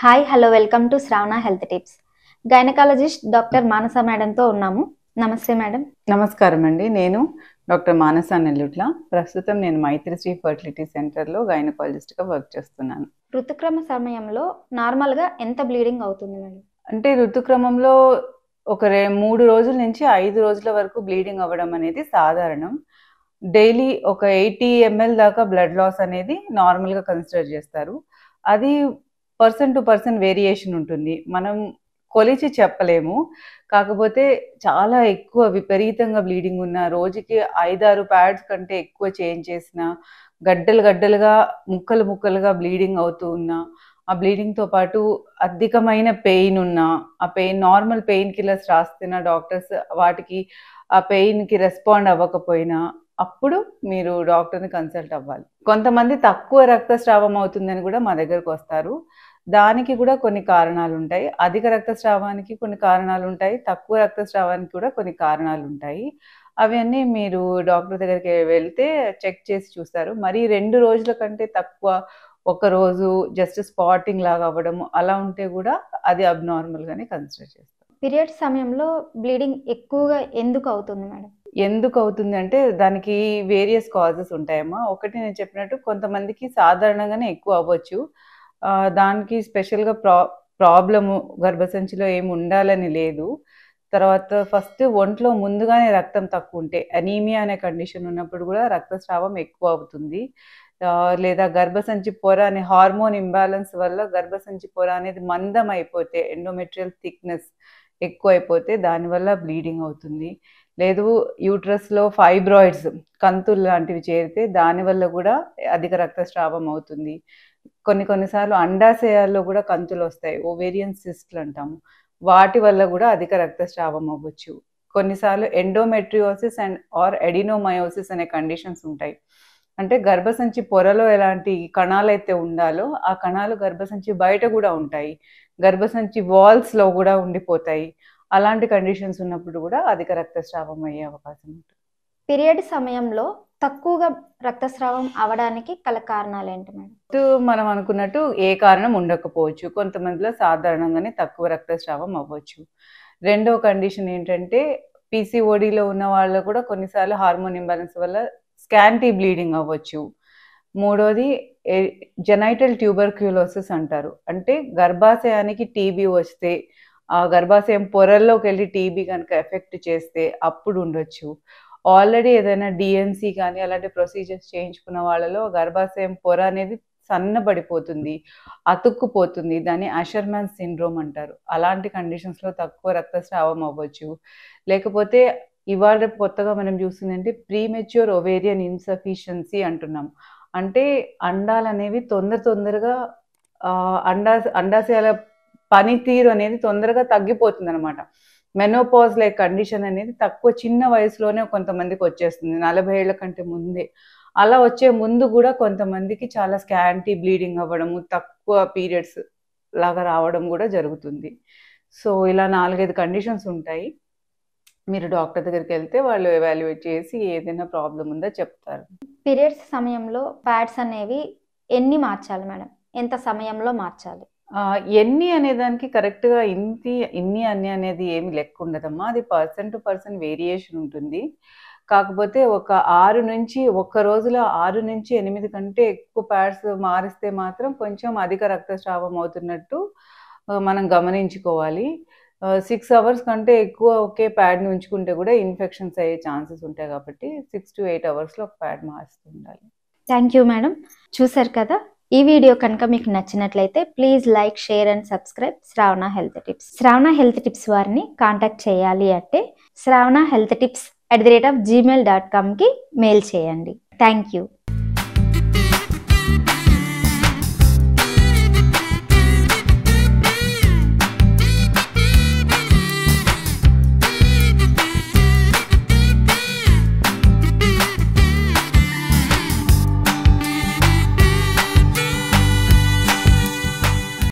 Hi hello welcome to Shravana health tips. Gynaecologist doctor Manasa మేడంతో ఉన్నాము. నమస్తే మేడం. నమస్కారం అండి. నేను డాక్టర్ మానస నెల్లుట్ల. ప్రస్తుతం నేను మైత్రిశ్రీ ఫర్టిలిటీ సెంటర్లో గైనకాలజిస్ట్గా వర్క్ చేస్తున్నాను. ఋతుక్రమ సమయంలో నార్మల్గా ఎంత బ్లీడింగ్ అవుతుంది మేడం? అంటే ఋతుక్రమంలో ఒక 3 రోజుల నుంచి 5 రోజుల వరకు బ్లీడింగ్ అవ్వడం అనేది సాధారణం. డైలీ ఒక 80 ml దాకా బ్లడ్ లాస్ అనేది నార్మల్గా కన్సిడర్ చేస్తారు. అది పర్సన్ టు పర్సన్ వేరియేషన్ ఉంటుంది. మనం కొలిచి చెప్పలేము. కాకపోతే చాలా ఎక్కువ విపరీతంగా బ్లీడింగ్ ఉన్న రోజుకి 5-6 ప్యాడ్స్ కంటే ఎక్కువ చేంజ్ చేసిన, గడ్డలు గడ్డలుగా ముక్కలు ముక్కలుగా బ్లీడింగ్ అవుతూ ఉన్నా, ఆ బ్లీడింగ్తో పాటు అధికమైన పెయిన్ ఉన్నా, ఆ పెయిన్ నార్మల్ పెయిన్ కిల్లర్స్ రాస్తున్న డాక్టర్స్ వాటికి ఆ పెయిన్కి రెస్పాండ్ అవ్వకపోయినా అప్పుడు మీరు డాక్టర్ని కన్సల్ట్ అవ్వాలి. కొంతమంది తక్కువ రక్తస్రావం అవుతుందని కూడా మా దగ్గరకు వస్తారు. దానికి కూడా కొన్ని కారణాలు ఉంటాయి. అధిక రక్తస్రావానికి కొన్ని కారణాలు ఉంటాయి, తక్కువ రక్తస్రావానికి కూడా కొన్ని కారణాలు ఉంటాయి. అవన్నీ మీరు డాక్టర్ దగ్గరికి వెళ్తే చెక్ చేసి చూస్తారు. మరి 2 రోజుల కంటే తక్కువ, ఒక రోజు జస్ట్ స్పాటింగ్ లాగా అవ్వడము అలా ఉంటే కూడా అది అబ్నార్మల్గానే కన్సిడర్ చేస్తాం. పీరియడ్స్ సమయంలో బ్లీడింగ్ ఎక్కువగా ఎందుకు అవుతుంది మేడం? ఎందుకు అవుతుంది అంటే దానికి వేరియస్ కాజెస్ ఉంటాయమ్మా. ఒకటి నేను చెప్పినట్టు కొంతమందికి సాధారణంగానే ఎక్కువ అవ్వచ్చు. దానికి స్పెషల్గా ప్రాబ్లము గర్భసంచిలో ఏమి ఉండాలని లేదు. తర్వాత ఫస్ట్ ఒంట్లో ముందుగానే రక్తం తక్కువ ఉంటే, అనీమియా అనే కండిషన్ ఉన్నప్పుడు కూడా రక్తస్రావం ఎక్కువ అవుతుంది. లేదా గర్భసంచి పొర అనే హార్మోన్ ఇంబ్యాలెన్స్ వల్ల గర్భసంచి పొర అనేది మందం అయిపోతే, ఎండోమెట్రియల్ థిక్నెస్ ఎక్కువ అయిపోతే దానివల్ల బ్లీడింగ్ అవుతుంది. లేదు యూట్రస్లో ఫైబ్రాయిడ్స్, కంతులు లాంటివి చేరితే దానివల్ల కూడా అధిక రక్తస్రావం అవుతుంది. కొన్నిసార్లు అండాశయాల్లో కూడా కంతులు వస్తాయి, ఓవేరియన్ సిస్ట్లు అంటాము. వాటి వల్ల కూడా అధిక రక్తస్రావం అవ్వచ్చు. కొన్నిసార్లు ఎండోమెట్రియోసిస్ అండ్ ఆర్ ఎడినోమయోసిస్ అనే కండిషన్స్ ఉంటాయి. అంటే గర్భసంచి పొరలో ఎలాంటి కణాలు అయితే ఉండాలో ఆ కణాలు గర్భసంచి బయట కూడా ఉంటాయి, గర్భసంచి వాల్స్లో కూడా ఉండిపోతాయి. అలాంటి కండిషన్స్ ఉన్నప్పుడు కూడా అధిక రక్తస్రావం అయ్యే అవకాశం ఉంటుంది. పీరియడ్ సమయంలో తక్కువగా రక్తస్రావం అవడానికి గల కారణాలు ఏంటి మేడం? మనం అనుకున్నట్టు ఏ కారణం ఉండకపోవచ్చు. కొంతమందిలో సాధారణంగానే తక్కువ రక్తస్రావం అవ్వచ్చు. రెండో కండిషన్ ఏంటంటే పీసీఓడిలో ఉన్న వాళ్ళు కూడా కొన్నిసార్లు హార్మోన్ ఇంబ్యాలెన్స్ వల్ల స్కాంటీ బ్లీడింగ్ అవ్వచ్చు. మూడోది జెనైటల్ ట్యూబర్క్యులోసిస్ అంటారు. అంటే గర్భాశయానికి టీబీ వస్తే, ఆ గర్భాశయం పొరల్లోకి వెళ్ళి టీబీ కనుక ఎఫెక్ట్ చేస్తే అప్పుడు ఉండొచ్చు. ఆల్రెడీ ఏదైనా డిఎన్సీ కానీ అలాంటి ప్రొసీజర్స్ చేయించుకున్న వాళ్ళలో గర్భాశయం పొర అనేది సన్నబడిపోతుంది, అతుక్కుపోతుంది. దాన్ని అషర్మాన్ సిండ్రోమ్ అంటారు. అలాంటి కండిషన్స్లో తక్కువ రక్తస్రావం అవ్వచ్చు. లేకపోతే ఇవాళ కొత్తగా మనం చూస్తుందంటే ప్రీమెచ్యూర్ ఒవేరియన్ ఇన్సఫిషియన్సీ అంటున్నాం. అంటే అండాలు అనేవి తొందరగా అండాశయాల పనితీరు అనేది తొందరగా తగ్గిపోతుంది అనమాట. మెనోపాజ్ లైక్ కండిషన్ అనేది తక్కువ చిన్న వయసులోనే కొంతమందికి వచ్చేస్తుంది, 40 ఏళ్ల కంటే ముందే. అలా వచ్చే ముందు కూడా కొంతమందికి చాలా స్కాంటీ బ్లీడింగ్ అవ్వడము, తక్కువ పీరియడ్స్ లాగా రావడం కూడా జరుగుతుంది. సో ఇలా 4-5 కండిషన్స్ ఉంటాయి. మీరు డాక్టర్ దగ్గరికి వెళ్తే వాళ్ళు ఎవాల్యుయేట్ చేసి ఏదైనా ప్రాబ్లం ఉందో చెప్తారు. పీరియడ్స్ సమయంలో ప్యాడ్స్ అనేవి ఎన్ని మార్చాలి మేడం? ఎంత సమయంలో మార్చాలి? ఎన్ని అనేదానికి కరెక్ట్గా ఇన్ని అన్ని అనేది ఏమి లెక్క ఉండదమ్మా. అది పర్సన్ టు పర్సన్ వేరియేషన్ ఉంటుంది. కాకపోతే ఒక రోజులో 6 నుంచి 8 కంటే ఎక్కువ ప్యాడ్స్ మారిస్తే మాత్రం కొంచెం అధిక రక్తస్రావం అవుతున్నట్టు మనం గమనించుకోవాలి. 6 అవర్స్ కంటే ఎక్కువ ఒకే ప్యాడ్ని ఉంచుకుంటే కూడా ఇన్ఫెక్షన్స్ అయ్యే ఛాన్సెస్ ఉంటాయి. కాబట్టి 6 to 8 అవర్స్లో ఒక ప్యాడ్ మారుస్తూ ఉండాలి. Thank you madam. చూసారు కదా, ఈ వీడియో కనుక మీకు నచ్చినట్లయితే please like, share and subscribe Shravana health tips. Shravana health tips వారిని కాంటాక్ట్ చేయాలి అంటే శ్రావణ హెల్త్ టిప్స్ @gmail.com కి మెయిల్ చేయండి. Thank you.